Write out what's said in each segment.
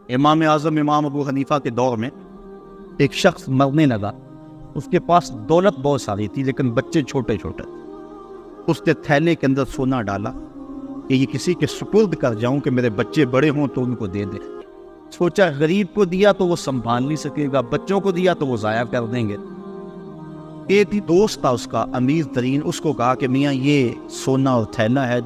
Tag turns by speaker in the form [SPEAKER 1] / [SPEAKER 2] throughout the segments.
[SPEAKER 1] امام اعظم امام ابو حنیفہ کے دور میں ایک شخص مرنے لگا. اس کے پاس دولت بہت ساری تھی لیکن بچے چھوٹے چھوٹے. اس نے تھیلے کے اندر سونا ڈالا کہ یہ کسی کے سپرد کر جاؤں کہ میرے بچے بڑے ہوں تو ان کو دے دے. سوچا غریب کو دیا تو وہ سنبھال نہیں سکے گا، بچوں کو دیا تو وہ ضائع کر دیں گے. ایک دوست تھا اس کا امیر ترین، اس کو کہا کہ میاں یہ سونا اور تھیلا ہے،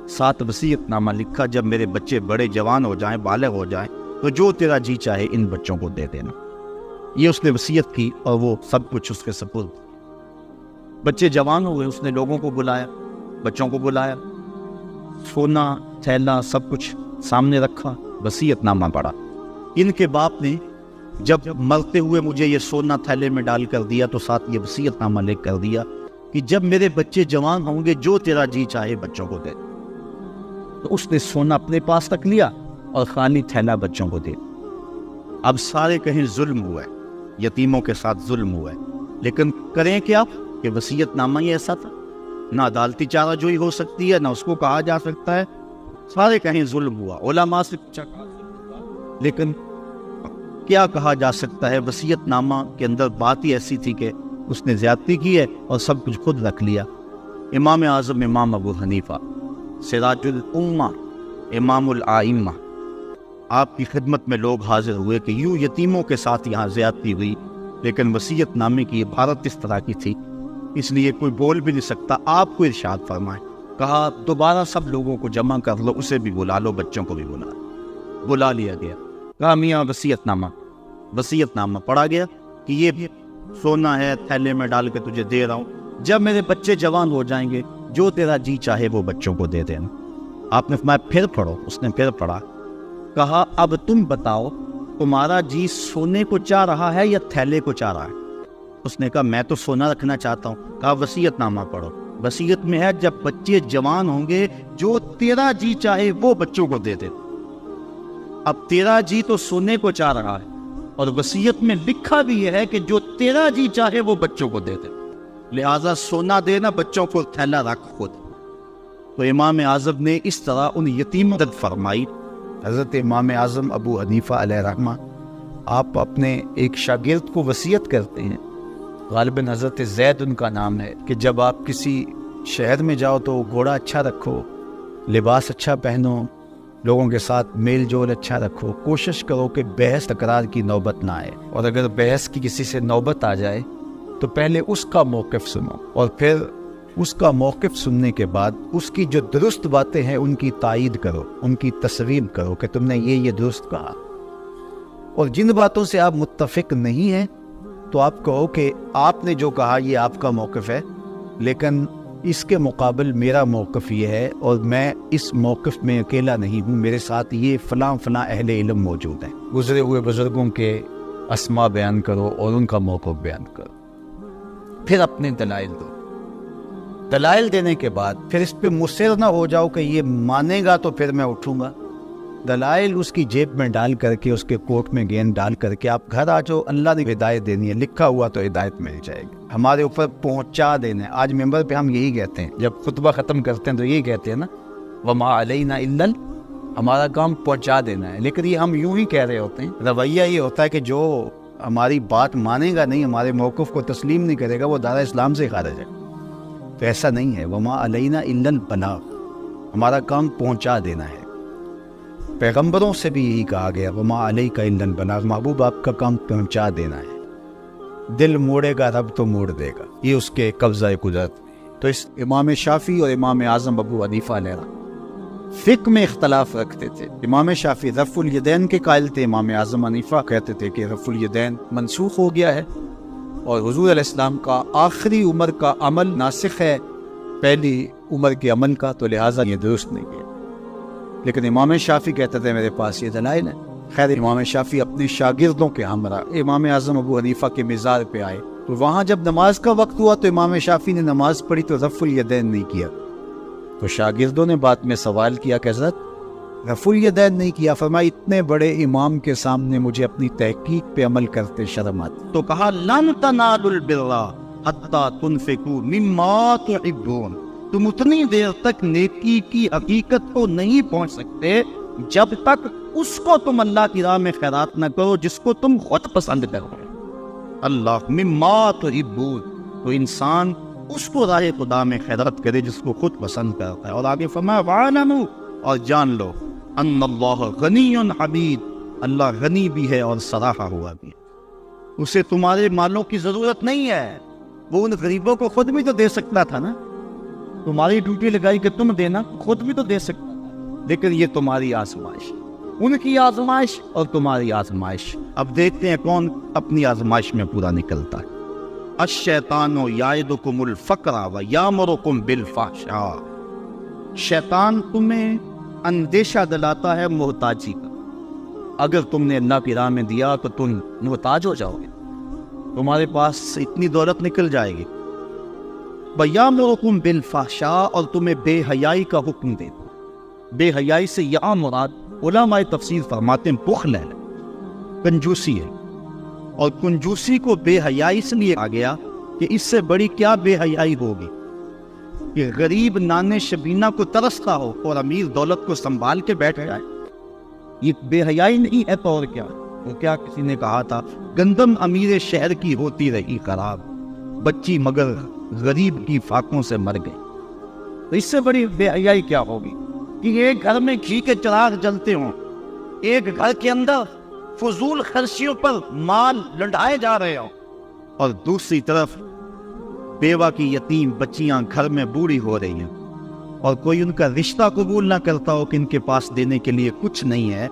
[SPEAKER 1] ساتھ وصیت نامہ لکھا، جب میرے بچے بڑے جوان ہو جائیں، بالغ ہو جائیں تو جو تیرا جی چاہے ان بچوں کو دے دینا. یہ اس نے وصیت کی اور وہ سب کچھ اس کے سپرد. بچے جوان ہو گئے، اس نے لوگوں کو بلایا، بچوں کو بلایا، سونا تھیلا سب کچھ سامنے رکھا، وصیت نامہ پڑھا. ان کے باپ نے جب مرتے ہوئے مجھے یہ سونا تھیلے میں ڈال کر دیا تو ساتھ یہ وصیت نامہ لکھ کر دیا کہ جب میرے بچے جوان ہوں گے جو تیرا جی چاہے بچوں کو دے. تو اس نے سونا اپنے پاس رکھ لیا اور خالی تھیلا بچوں کو دے. اب سارے کہیں ظلم ہوا ہے، یتیموں کے ساتھ ظلم ہوا ہے، لیکن کریں کیا کہ وصیت نامہ ہی ایسا تھا، نہ عدالتی چارہ جوئی ہو سکتی ہے، نہ اس کو کہا جا سکتا ہے. سارے کہیں ظلم ہوا، علماء سے پوچھا لیکن کیا کہا جا سکتا ہے. وصیت نامہ کے اندر بات ہی ایسی تھی کہ اس نے زیادتی کی ہے اور سب کچھ خود رکھ لیا. امام اعظم امام ابو حنیفہ سراج الامہ امام الائمہ، آپ کی خدمت میں لوگ حاضر ہوئے کہ یوں یتیموں کے ساتھ یہاں زیادتی ہوئی، لیکن وصیت نامے کی عبارت اس طرح کی تھی اس لیے کوئی بول بھی نہیں سکتا. آپ کو ارشاد فرمائے. کہا دوبارہ سب لوگوں کو جمع کر لو، اسے بھی بلا لو، بچوں کو بھی بلا لیا گیا. کہا میاں وصیت نامہ پڑھا گیا کہ یہ سونا ہے، تھیلے میں ڈال کے تجھے دے رہا ہوں، جب میرے بچے جوان ہو جائیں گے جو تیرا جی چاہے وہ بچوں کو دے دینا. آپ نے فرمایا پھر پڑھو. اس نے پھر پڑھا. کہا اب تم بتاؤ تمہارا جی سونے کو چاہ رہا ہے یا تھیلے کو چاہ رہا ہے؟ اس نے کہا میں تو سونا رکھنا چاہتا ہوں. کہا وصیت نامہ پڑھو. وصیت میں ہے جب بچے جوان ہوں گے جو تیرا جی چاہے وہ بچوں کو دے دے. اب تیرا جی تو سونے کو چاہ رہا ہے اور وصیت میں لکھا بھی یہ ہے کہ جو تیرا جی چاہے وہ بچوں کو دے دے، لہذا سونا دینا، بچوں کو تھیلا رکھ خود. تو امام اعظم نے اس طرح ان یتیموں مدد فرمائی. حضرت امام اعظم ابو حنیفہ علیہ رحمہ آپ اپنے ایک شاگرد کو وصیت کرتے ہیں، غالباً حضرت زید ان کا نام ہے، کہ جب آپ کسی شہر میں جاؤ تو گھوڑا اچھا رکھو، لباس اچھا پہنو، لوگوں کے ساتھ میل جول اچھا رکھو، کوشش کرو کہ بحث تکرار کی نوبت نہ آئے، اور اگر بحث کی کسی سے نوبت آ جائے تو پہلے اس کا موقف سنو اور پھر اس کا موقف سننے کے بعد اس کی جو درست باتیں ہیں ان کی تائید کرو، ان کی تسلیم کرو کہ تم نے یہ درست کہا. اور جن باتوں سے آپ متفق نہیں ہیں تو آپ کہو کہ آپ نے جو کہا یہ آپ کا موقف ہے، لیکن اس کے مقابل میرا موقف یہ ہے اور میں اس موقف میں اکیلا نہیں ہوں، میرے ساتھ یہ فلاں اہل علم موجود ہیں. گزرے ہوئے بزرگوں کے اسماء بیان کرو اور ان کا موقف بیان کرو. پھر اپنے دلائل دو. دلائل دینے کے بعد پھر اس پہ مصر نہ ہو جاؤ کہ یہ مانے گا تو پھر میں اٹھوں گا. دلائل اس کی جیب میں ڈال کر کے، اس کے کوٹ میں گیند ڈال کر کے آپ گھر آ جاؤ. اللہ نے ہدایت دینی ہے، لکھا ہوا تو ہدایت مل جائے گی. ہمارے اوپر پہنچا دینا ہے. آج ممبر پہ ہم یہی کہتے ہیں، جب خطبہ ختم کرتے ہیں تو یہی کہتے ہیں نا، وما علینا الا، ہمارا کام پہنچا دینا ہے. لیکن یہ ہم یوں ہی کہہ رہے ہوتے ہیں. رویہ یہ ہوتا ہے کہ جو ہماری بات مانے گا نہیں، ہمارے موقف کو تسلیم نہیں کرے گا، وہ دارِ اسلام سے خارج ہے. تو ایسا نہیں ہے. وما علینا الا البلاغ، ہمارا کام پہنچا دینا ہے. پیغمبروں سے بھی یہی کہا گیا، وما علیک الا البلاغ، محبوب آپ کا کام پہنچا دینا ہے. دل موڑے گا رب تو موڑ دے گا، یہ اس کے قبضہ قدرت میں. تو اس امام شافعی اور امام اعظم ابو حنیفہ علیہ فقہ میں اختلاف رکھتے تھے. امام شافعی رفع الیدین کے قائل تھے، امام اعظم حنیفہ کہتے تھے کہ رفع الیدین منسوخ ہو گیا ہے اور حضور علیہ السلام کا آخری عمر کا عمل ناسخ ہے پہلی عمر کے عمل کا، تو لہٰذا یہ درست نہیں ہے. لیکن امام شافعی کہتے تھے میرے پاس یہ دلائل ہیں. خیر امام شافعی اپنے شاگردوں کے ہمراہ امام اعظم ابو حنیفہ کے مزار پہ آئے تو وہاں جب نماز کا وقت ہوا تو امام شافعی نے نماز پڑھی تو رفع الیدین نہیں کیا. تو شاگردوں نے بعد میں سوال کیا کہ حضرت رفع الیدین نہیں کیا. فرمایا اتنے بڑے امام کے سامنے مجھے اپنی تحقیق پہ عمل کرتے شرم آتی. تو کہا لن تنالوا البر حتی تنفقوا مما تحبون، تم اتنی دیر تک نیکی کی حقیقت کو نہیں پہنچ سکتے جب تک اس کو تم اللہ کی راہ میں خیرات نہ کرو جس کو تم خود پسند کرو. اللہ مما تحبون، تو انسان اس کو راہ خدا میں خیرات کرے جس کو خود پسند کرتا ہے. اور آگے فرمایا وَاعْلَمُوا، اور جان لو ان اللہ غنی حمید، اللہ غنی بھی ہے اور سراہا ہوا بھی ہے. اسے تمہارے مالوں کی ضرورت نہیں ہے، وہ ان غریبوں کو خود بھی تو دے سکتا تھا نا. تمہاری ڈیوٹی لگائی کہ تم دینا، خود بھی تو دے سکتا تھا، لیکن یہ تمہاری آزمائش، ان کی آزمائش اور تمہاری آزمائش. اب دیکھتے ہیں کون اپنی آزمائش میں پورا نکلتا ہے. الشیطان یعدکم الفقر ویامرکم بالفحشاء، شیطان تمہیں اندیشہ دلاتا ہے محتاجی کا. اگر تم نے اللہ کی راہ میں دیا تو تم محتاج ہو جاؤ گے، تمہارے پاس اتنی دولت نکل جائے گی. وَيَأْمُرُكُمْ بِالْفَحْشَاءِ، اور تمہیں بے حیائی کا حکم دیتا. بے حیائی سے یہاں مراد علماء تفسیر فرماتے ہیں بخل ہے، کنجوسی ہے. اور کنجوسی کو بے حیائی اس لیے آ گیا کہ اس سے بڑی کیا بے حیائی ہوگی کہ غریب نانے شبینہ کو ترستا ہو اور امیر دولت کو سنبھال کے بیٹھ جائے. یہ بے حیائی نہیں ہے تو اور کیا. تو کیا کسی نے کہا تھا گندم امیر شہر کی ہوتی رہی خراب، بچی مگر غریب کی فاقوں سے مر گئی. تو اس سے بڑی بے حیائی کیا ہوگی کہ ایک گھر میں گھی کے چراغ جلتے ہوں، ایک گھر کے اندر فضول خرچیوں پر مال لنڈائے جا رہے ہوں، اور دوسری طرف بیوہ کی یتیم بچیاں گھر میں بوڑھی ہو رہی ہیں، اور کوئی ان کا رشتہ قبول نہ کرتا ہو کہ ان کے پاس دینے کے لیے کچھ نہیں ہے،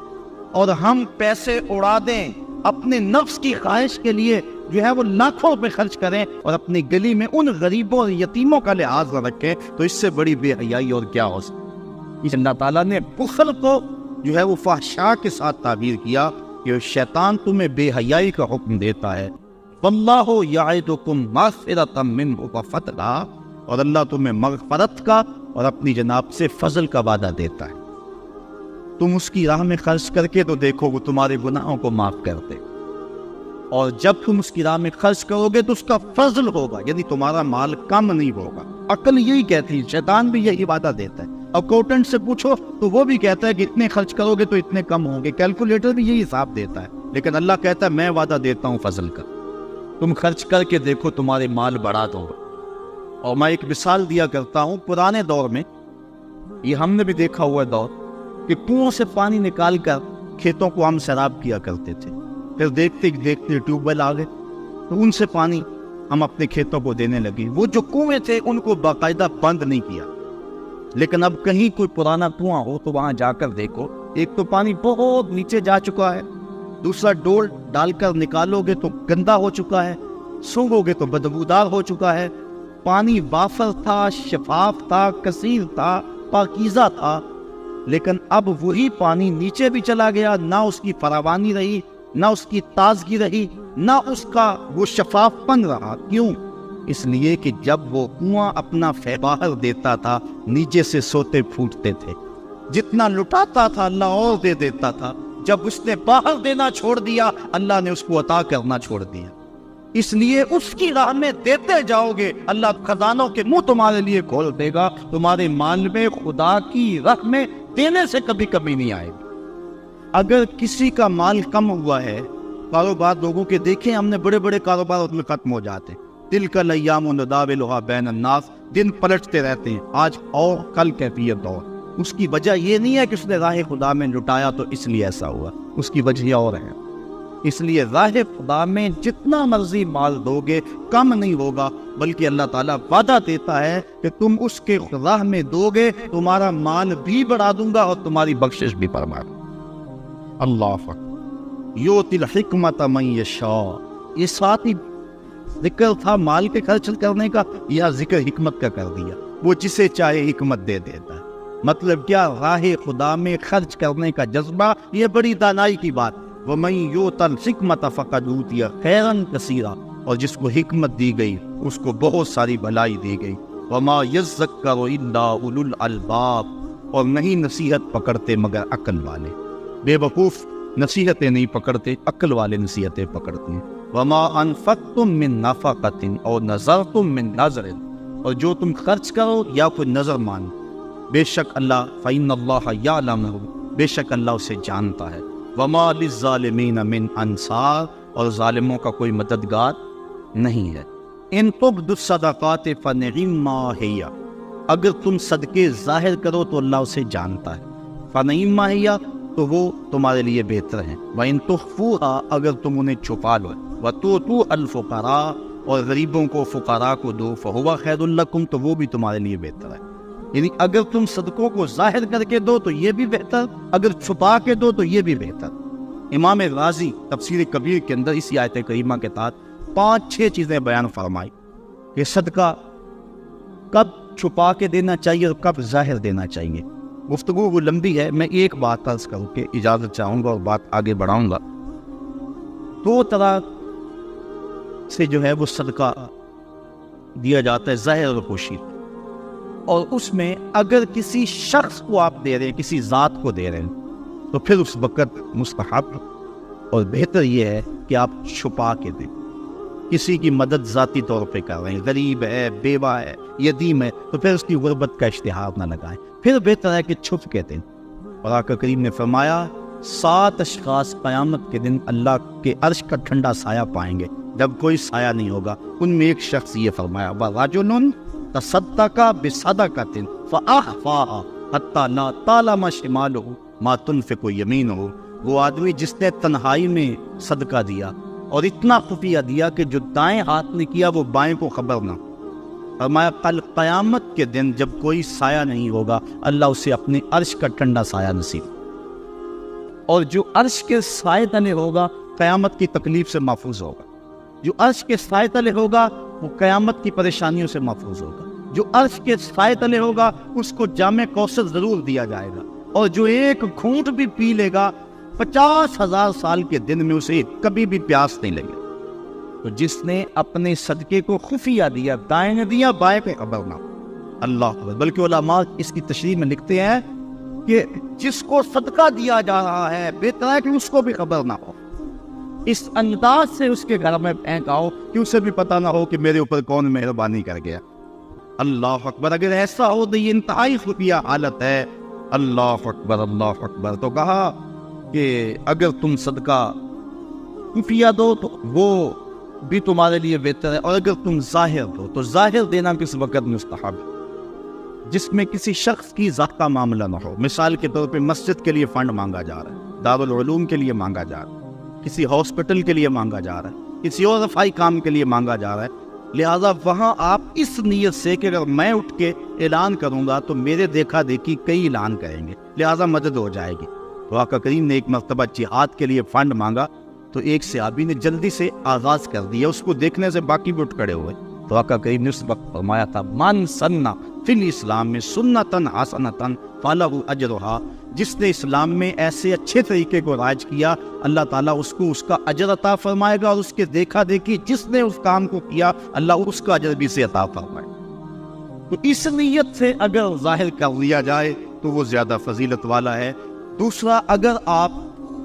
[SPEAKER 1] اور ہم پیسے اڑا دیں اپنے نفس کی خواہش کے لیے جو ہے وہ لاکھوں روپے خرچ کریں اور اپنی گلی میں ان غریبوں اور یتیموں کا لحاظ نہ رکھیں. تو اس سے بڑی بے حیائی اور کیا ہو سکتی. اللہ تعالیٰ نے بخل کو جو ہے وہ فحشاء کے ساتھ تعبیر کیا کہ شیطان تمہیں بے حیائی کا حکم دیتا ہے. واللہ یعدکم مغفرۃ منہ وفضلا، اور اللہ تمہیں مغفرت کا اور اپنی جناب سے فضل کا وعدہ دیتا ہے. تم اس کی راہ میں خرچ کر کے تو دیکھو وہ تمہارے گناہوں کو معاف کر دے، اور جب تم اس کی راہ میں خرچ کرو گے تو اس کا فضل ہوگا، یعنی تمہارا مال کم نہیں ہوگا. عقل یہی کہتی ہے، شیطان بھی یہی وعدہ دیتا ہے. اکاؤنٹنٹ سے پوچھو تو وہ بھی کہتا ہے کہ اتنے خرچ کرو گے تو اتنے کم ہوں گے، کیلکولیٹر بھی یہی حساب دیتا ہے. لیکن اللہ کہتا ہے میں وعدہ دیتا ہوں فضل کا، تم خرچ کر کے دیکھو تمہارے مال بڑھا دو. اور میں ایک مثال دیا کرتا ہوں، پرانے دور میں یہ ہم نے بھی دیکھا ہوا دور کہ کنویں سے پانی نکال کر کھیتوں کو ہم سیراب کیا کرتے تھے. پھر دیکھتے دیکھتے ٹیوب ویل آ گئے تو ان سے پانی ہم اپنے کھیتوں کو دینے لگے. وہ جو کنویں تھے ان کو باقاعدہ بند نہیں کیا. لیکن اب کہیں کوئی پرانا کنواں ہو تو وہاں جا کر دیکھو، ایک تو پانی بہت نیچے جا چکا ہے، دوسرا ڈول ڈال کر نکالو گے تو گندا ہو چکا ہے، سونگو گے تو بدبودار ہو چکا ہے. پانی وافر تھا، شفاف تھا، کثیر تھا، پاکیزہ تھا. لیکن اب وہی پانی نیچے بھی چلا گیا، نہ اس کی فراوانی رہی، نہ اس کی تازگی رہی، نہ اس کا وہ شفاف پن رہا. کیوں؟ اس لیے کہ جب وہ کنواں اپنا باہر دیتا تھا نیچے سے سوتے پھوٹتے تھے. جتنا لٹاتا تھا اللہ اور دے دیتا تھا. جب اس نے باہر دینا چھوڑ دیا اللہ نے اس کو عطا کرنا چھوڑ دیا. اس لیے اس کی راہ میں دیتے جاؤ گے، اللہ خزانوں کے منہ تمہارے لیے کھول دے گا. تمہارے مال میں خدا کی راہ میں دینے سے کبھی کمی نہیں آئے گی. اگر کسی کا مال کم ہوا ہے، کاروبار لوگوں کے دیکھیں ہم نے بڑے بڑے کاروبار اس میں ختم ہو جاتے ہیں. تلک الایام نداولها بین الناس، دن پلٹتے رہتے ہیں، آج اور کل کیفیت اور. اس کی وجہ یہ نہیں ہے کہ اس نے راہ خدا میں لٹایا تو اس لیے ایسا ہوا، اس کی وجہ اور ہے. اس لیے راہ خدا میں جتنا مرضی مال دو گے کم نہیں ہوگا، بلکہ اللہ تعالیٰ وعدہ دیتا ہے کہ تم اس کے راہ میں دو گے تمہارا مال بھی بڑھا دوں گا اور تمہاری بخشش بھی فرما دوں. اللہ یؤتی الحکمت من یشاء، یہ ساتھ ہی ذکر تھا مال کے خرچ کرنے کا، یا ذکر حکمت کا کر دیا. وہ جسے چاہے حکمت دے دیتا ہے. مطلب کیا؟ راہ خدا میں خرچ کرنے کا جذبہ، یہ بڑی دانائی کی بات. وَمَن يُؤْتَ الْحِكْمَةَ فَقَدْ أُوتِيَ خَيْرًا كَثِيرًا، اور جس کو حکمت دی گئی اس کو بہت ساری بھلائی دی گئی. وَمَا يَذَّكَّرُ إِلَّا أُولُو الْأَلْبَابِ، اور نہیں نصیحت پکڑتے مگر عقل والے. بے وقوف نصیحتیں نہیں پکڑتے، عقل والے نصیحتیں پکڑتے ہیں. وَمَا أَنفَقْتُم مِّن نَفَقَةٍ أَوْ نَذَرْتُم مِّن نَذْرٍ، اور جو تم خرچ کرو یا کوئی نظر مانو، بے شک اللہ فَإِنَّ اللَّهَ يَعْلَمُ، بے شک اللہ اسے جانتا ہے. وما للظالمین من انصار، اور ظالموں کا کوئی مددگار نہیں ہے. ان تبدوا الصدقات فنعما ہی، اگر تم صدقے ظاہر کرو تو اللہ اسے جانتا ہے. فنعما ہی، تو وہ تمہارے لیے بہتر ہیں. وَإِن تُخْفُوهَا، اگر تم انہیں چھپا لو. وَتُؤْتُوا الْفُقَرَاءَ، اور غریبوں کو فقراء کو دو. فَهُوَ خَيْرٌ لَكُمْ، تو وہ بھی تمہارے لیے بہتر ہے. یعنی اگر تم صدقوں کو ظاہر کر کے دو تو یہ بھی بہتر، اگر چھپا کے دو تو یہ بھی بہتر. امام غازی تفسیر کبیر کے اندر اسی آیت کریمہ کے تحت 5-6 چیزیں بیان فرمائی کہ صدقہ کب چھپا کے دینا چاہیے اور کب ظاہر دینا چاہیے. گفتگو وہ لمبی ہے، میں ایک بات عرض کروں کہ اجازت چاہوں گا اور بات آگے بڑھاؤں گا. 2 طرح سے جو ہے وہ صدقہ دیا جاتا ہے، ظاہر اور پوشیدہ. اور اس میں اگر کسی شخص کو آپ دے رہے ہیں، کسی ذات کو دے رہے ہیں، تو پھر اس وقت مستحب اور بہتر یہ ہے کہ آپ چھپا کے دیں. کسی کی مدد ذاتی طور پہ کر رہے ہیں، غریب ہے، بیوہ ہے، یتیم ہے، تو پھر اس کی غربت کا اشتہار نہ لگائیں، پھر بہتر ہے کہ چھپ کے دیں. اور آقا کریم نے فرمایا 7 اشخاص قیامت کے دن اللہ کے عرش کا ٹھنڈا سایہ پائیں گے جب کوئی سایہ نہیں ہوگا. ان میں ایک شخص یہ فرمایا وَرَجُلٌ تَصَدَّقَ بِصَدَقَةٍ فَأَخْفَاهَا حَتَّى لَا تَعْلَمَ شِمَالُهُ مَا تُنْفِقُ يَمِينُهُ، وہ آدمی جس نے تنہائی میں صدقہ دیا اور اتنا خفیہ دیا کہ جو دائیں ہاتھ نے کیا وہ بائیں کو خبر نہ. فرمایا کل قیامت کے دن جب کوئی سایہ نہیں ہوگا اللہ اسے اپنے عرش کا ٹھنڈا سایہ نصیب، اور جو عرش کے سائے تلے ہوگا قیامت کی تکلیف سے محفوظ ہوگا. جو عرش کے سائے تلے ہوگا وہ قیامت کی پریشانیوں سے محفوظ ہوگا. جو عرش کے سائے تلے ہوگا اس کو جام کوثر ضرور دیا جائے گا، اور جو ایک گھونٹ بھی پی لے گا 50,000 سال کے دن میں اسے کبھی بھی پیاس نہیں لگے. تو جس نے اپنے صدقے کو خفیہ دیا، دائیں نے دیا، بائیں پہ خبر نہ. اللہ اکبر. بلکہ علماء اس کی تشریح میں لکھتے ہیں کہ جس کو صدقہ دیا جا رہا ہے بہتر ہے کہ اس کو بھی خبر نہ ہو، اس انداز سے اس کے گھر میں پھینک آؤ کہ اسے بھی پتہ نہ ہو کہ میرے اوپر کون مہربانی کر گیا. اللہ اکبر. اگر ایسا ہو تو یہ انتہائی خفیہ حالت ہے. اللہ اکبر، اللہ اکبر. تو کہا کہ اگر تم صدقہ خفیہ دو تو وہ بھی تمہارے لیے بہتر ہے، اور اگر تم ظاہر دو تو ظاہر دینا کس وقت مستحب ہے جس میں کسی شخص کی ذات کا معاملہ نہ ہو. مثال کے طور پہ مسجد کے لیے فنڈ مانگا جا رہا ہے، دارالعلوم کے لیے مانگا جا رہا ہے، کسی ہاسپٹل کے لیے مانگا جا رہا ہے، کسی اور رفاہی کام کے لیے مانگا جا رہا ہے. لہٰذا وہاں آپ اس نیت سے کہ اگر میں اٹھ کے اعلان کروں گا تو میرے دیکھا دیکھی کئی اعلان کریں گے، لہٰذا مدد ہو جائے گی. تو آقا کریم نے ایک مرتبہ جہاد کے لیے فنڈ مانگا تو ایک صحابی نے جلدی سے آغاز کر دیا، اس کو دیکھنے سے باقی بھی اٹھ کھڑے ہوئے. تو آقا کریم نے اس وقت فرمایا تھا من سنہ فی الاسلام میں سنتن حسنتن فلہ اجرہا، جس نے اسلام میں ایسے اچھے طریقے کو رائج کیا اللہ تعالیٰ اس کو اس کا اجر عطا فرمائے گا، اور اس کے دیکھا دیکھی جس نے اس کام کو کیا اللہ اس کا اجر بھی سے عطا فرمائے. تو اس نیت سے اگر ظاہر کر لیا جائے تو وہ زیادہ فضیلت والا ہے. دوسرا، اگر آپ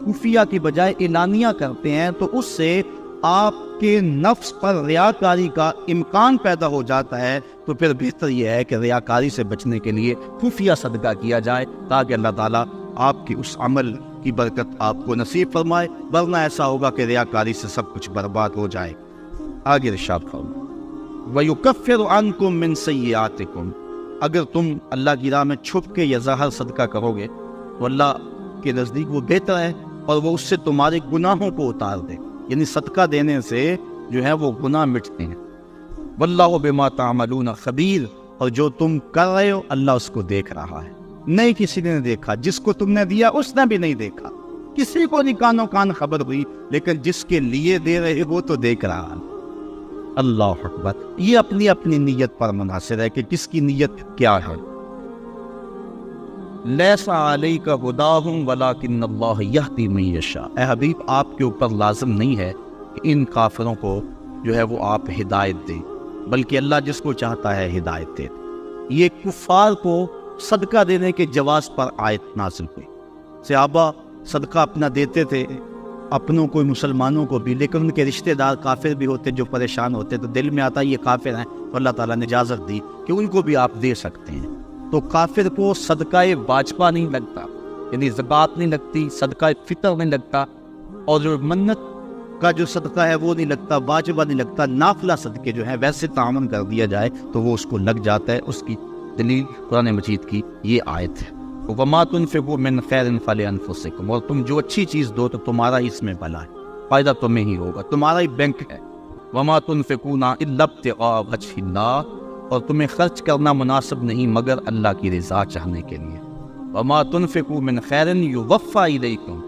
[SPEAKER 1] خفیہ کی بجائے اعلانیہ کرتے ہیں تو اس سے آپ کے نفس پر ریاکاری کا امکان پیدا ہو جاتا ہے. تو پھر بہتر یہ ہے کہ ریاکاری سے بچنے کے لیے خفیہ صدقہ کیا جائے تاکہ اللہ تعالیٰ آپ کی اس عمل کی برکت آپ کو نصیب فرمائے، ورنہ ایسا ہوگا کہ ریاکاری سے سب کچھ برباد ہو جائے. آگے ارشاد فرمائے وَيُكَفِّرُ عَنْكُم مِّن سَيِّئَاتِكُم، اگر تم اللہ کی راہ میں چھپ کے یا ظاہر صدقہ کرو گے تو اللہ کے نزدیک وہ بہتر ہے، اور وہ اس سے تمہارے گناہوں کو اتار دے. یعنی صدقہ دینے سے جو ہے وہ گناہ مٹتے ہیں. واللہ بما تعملون خبیر، اور جو تم کر رہے ہو اللہ اس کو دیکھ رہا ہے. نہیں کسی نے دیکھا، جس کو تم نے دیا اس نے بھی نہیں دیکھا، کسی کو نہیں کانوں کان خبر ہوئی، لیکن جس کے لیے دے رہے وہ تو دیکھ رہا ہے. اللہ اکبر. یہ اپنی اپنی نیت پر منحصر ہے کہ کس کی نیت کیا ہے. لیس علیک ہداہم ولکن اللہ یہدی من یشاء. اے حبیب آپ کے اوپر لازم نہیں ہے کہ ان کافروں کو جو ہے وہ آپ ہدایت دیں، بلکہ اللہ جس کو چاہتا ہے ہدایت دے. یہ کفار کو صدقہ دینے کے جواز پر آیت نازل ہوئی. صحابہ صدقہ اپنا دیتے تھے، اپنوں کو مسلمانوں کو بھی، لیکن ان کے رشتہ دار کافر بھی ہوتے جو پریشان ہوتے تو دل میں آتا یہ کافر ہیں، تو اللہ تعالیٰ نے اجازت دی کہ ان کو بھی آپ دے سکتے ہیں. تو کافر کو صدقہ واجبہ نہیں لگتا، یعنی زکوٰۃ نہیں لگتی، صدقہ فطر نہیں لگتا، اور جو منت کا جو صدقہ ہے وہ نہیں لگتا، واجبہ نہیں لگتا، نافلہ صدقے جو ہیں ویسے تعاون کر دیا جائے تو وہ اس کو لگ جاتا ہے۔ اس کی دلیل قرآن مجید کی یہ آیت ہے، وَمَا تُنْفِقُوا مِنْ خَيْرٍ فَلِأَنفُسِكُمْ، اور تم جو اچھی چیز دو تو تمہارا ہی اس میں بھلا ہے، فائدہ تمہیں ہی ہوگا، تمہارا ہی بینک ہے۔ وَمَا تُنْفِقُونَ إِلَّا ابْتِغَاءَ وَجْهِ اللَّهِ، اور تمہیں خرچ کرنا مناسب نہیں مگر اللہ کی رضا چاہنے کے لیے۔ وَمَا تُنْفِقُوا مِنْ خَيْرٍ يُوَفَّى إِلَيْكُمْ،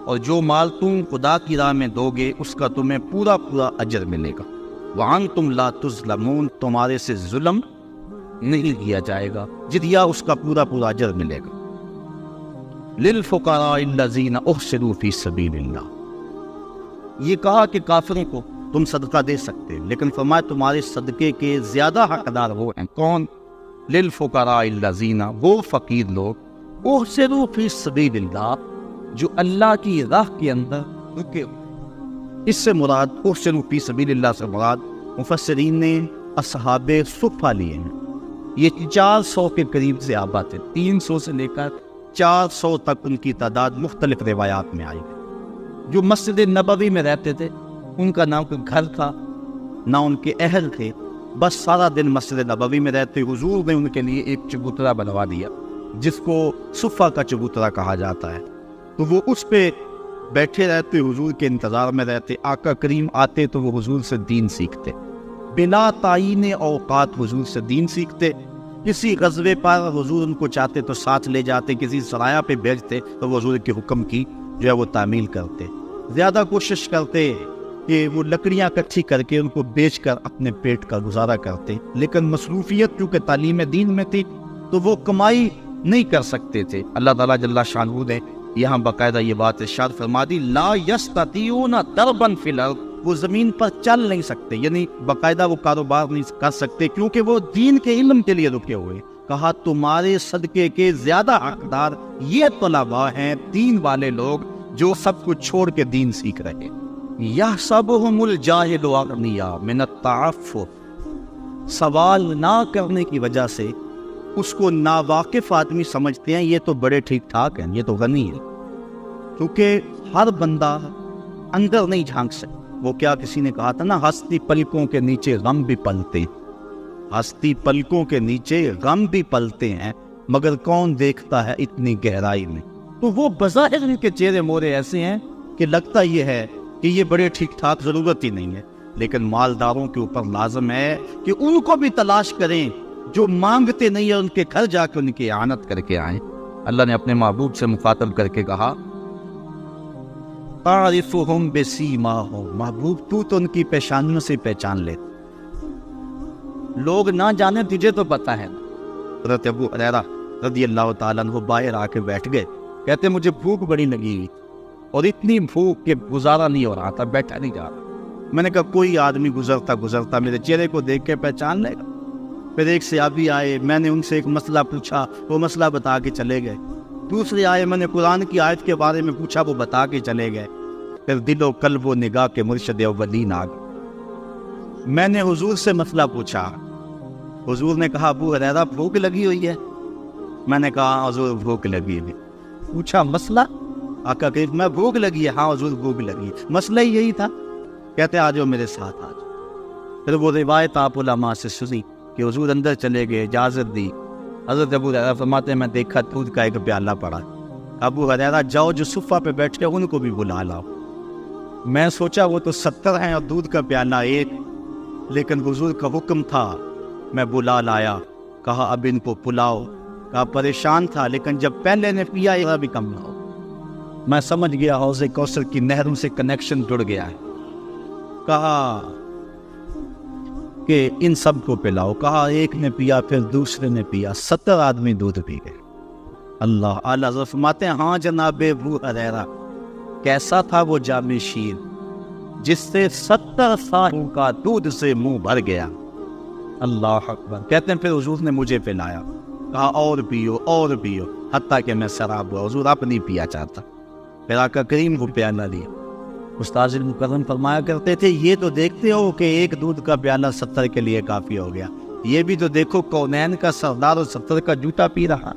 [SPEAKER 1] اور جو مال تم خدا کی راہ میں دو گے اس کا تمہیں پورا پورا اجر ملے گا۔ وَأَنْتُمْ لَا تُظْلَمُونَ، تمہارے سے ظلم نہیں کیا جائے گا، جدیا اس کا پورا پورا اجر ملے گا۔ لِلْفُقَرَاءِ الَّذِينَ أُحْصِرُوا فِي سَبِيلِ اللَّهِ، یہ کہا کہ کافروں کو تم صدقہ دے سکتے، لیکن فرمایا تمہارے صدقے کے زیادہ حقدار وہ ہیں۔ کون؟ لِلْفُقَرَاءِ الَّذِينَ، وہ فقیر لوگ، احسروا فی سبیل اللہ، جو اللہ کی راہ کے اندر رکے ہوئے۔ اس سے مراد احسروا فی سبیل اللہ سے مراد مفسرین نے اصحاب صفہ لیے ہیں۔ یہ 400 کے قریب سے آباد تھے، 300 سے لے کر 400 تک ان کی تعداد مختلف روایات میں آئی ہے۔ جو مسجد نبوی میں رہتے تھے، ان کا نہ کوئی گھر تھا نہ ان کے اہل تھے، بس سارا دن مسجد نبوی میں رہتے۔ حضور نے ان کے لیے ایک چبوترا بنوا دیا جس کو صفہ کا چبوترا کہا جاتا ہے، تو وہ اس پہ بیٹھے رہتے، حضور کے انتظار میں رہتے۔ آقا کریم آتے تو وہ حضور سے دین سیکھتے، بلا تعین اوقات حضور سے دین سیکھتے۔ کسی غزوے پر حضور ان کو چاہتے تو ساتھ لے جاتے، کسی سرایہ پہ بھیجتے تو وہ حضور کے حکم کی جو ہے وہ تعمیل کرتے۔ زیادہ کوشش کرتے کہ وہ لکڑیاں اکٹھی کر کے ان کو بیچ کر اپنے پیٹ کا گزارا کرتے، لیکن مصروفیت چونکہ تعلیم دین میں تھی تو وہ کمائی نہیں کر سکتے تھے۔ اللہ تعالیٰ جل شانہ نے یہاں باقاعدہ یہ بات ارشاد فرما دی، لا یستطیعون ضربا فی الارض، وہ زمین پر چل نہیں سکتے، یعنی باقاعدہ وہ کاروبار نہیں کر سکتے کیونکہ وہ دین کے علم کے لیے رکے ہوئے۔ کہا تمہارے صدقے کے زیادہ حقدار یہ طلباء ہیں، دین والے لوگ جو سب کچھ چھوڑ کے دین سیکھ رہے۔ یحسبہم الجاہل اغنیاء من التعفف، سوال نہ کرنے کی وجہ سے اس کو ناواقف آدمی سمجھتے ہیں یہ تو بڑے ٹھیک ٹھاک ہیں، یہ تو غنی ہے، کیونکہ ہر بندہ اندر نہیں جھانک سکتا۔ وہ کیا کسی نے کہا تھا نا، ہستی پلکوں کے نیچے غم بھی پلتے ہیں، ہستی پلکوں کے نیچے غم بھی پلتے ہیں، مگر کون دیکھتا ہے اتنی گہرائی میں۔ تو وہ بظاہر ان کے چہرے مورے ایسے ہیں کہ لگتا یہ ہے کہ یہ بڑے ٹھیک ٹھاک، ضرورت ہی نہیں ہے، لیکن مالداروں کے اوپر لازم ہے کہ ان کو بھی تلاش کریں جو مانگتے نہیں ہیں، ان کے گھر جا کے ان کی اعانت کر کے آئیں۔ اللہ نے اپنے محبوب سے مخاطب کر کے کہا، تعرفہم بسیماہم، محبوب تو ان کی پیشانیوں سے پہچان لے، لوگ نہ جانے تجھے تو پتہ ہے۔ حضرت ابو ہریرہ رضی اللہ تعالیٰ عنہ باہر آ کے بیٹھ گئے، کہتے مجھے بھوک بڑی لگی ہوئی اور اتنی بھوک کہ گزارا نہیں ہو رہا تھا، بیٹھا نہیں جا رہا۔ میں نے کہا کوئی آدمی گزرتا میرے چہرے کو دیکھ کے پہچان لے گا۔ پھر ایک صحابی آئے، میں نے ان سے ایک مسئلہ پوچھا، وہ مسئلہ بتا کے چلے گئے۔ دوسرے آئے، میں نے قرآن کی آیت کے بارے میں پوچھا، وہ بتا کے چلے گئے۔ پھر دل و قلب و نگاہ کے مرشد اولین آ گئے۔ میں نے حضور سے مسئلہ پوچھا، حضور نے کہا ابو ہریرہ بھوک لگی ہوئی ہے؟ میں نے کہا حضور بھوک لگی ہے۔ پوچھا مسئلہ؟ آقا کہ میں بھوک لگی ہے، ہاں حضور بھوک لگی ہے، مسئلہ ہی یہی تھا۔ کہتے آ جاؤ میرے ساتھ، آ جاؤ۔ پھر وہ روایت آپ علماء سے سنی کہ حضور اندر چلے گئے، اجازت دی۔ حضرت ابو ہریرہ فرماتے ہیں میں دیکھا دودھ کا ایک پیالہ پڑا، ابو ہریرہ جاؤ جو صفہ پہ بیٹھے ان کو بھی بلا لاؤ۔ میں سوچا وہ تو 70 ہیں اور دودھ کا پیالہ ایک، لیکن حضور کا حکم تھا، میں بلا لایا، کہا اب ان کو پلاؤ۔ کہا پریشان تھا، لیکن جب پہلے نے پیا یہ بھی کم لاؤ۔ میں سمجھ گیا حوض کوثر کی نہروں سے کنیکشن جڑ گیا ہے۔ کہا کہ ان سب کو پلاؤ، کہا ایک نے پیا، پھر دوسرے نے پیا، 70 آدمی دودھ پی گئے۔ اللہ اعلیٰ حضرت فرماتے ہیں ہاں جناب ابو ہریرہ، کیسا تھا وہ جام شیر جس سے 70 سالوں کا دودھ سے منہ بھر گیا۔ اللہ اکبر۔ کہتے ہیں پھر حضور نے مجھے پلایا، کہا اور پیو اور پیو، حتیٰ کہ میں سراب ہوا، حضور آپ نہیں پیا چاہتا۔ پھر آقا کریم کو پیالہ دیا۔ استاذ مکرم فرمایا کرتے تھے یہ تو دیکھتے ہو کہ ایک دودھ کا پیالہ 70 کے لیے کافی ہو گیا، یہ بھی تو دیکھو کونین کا سردار اور 70 کا جوتا پی رہا۔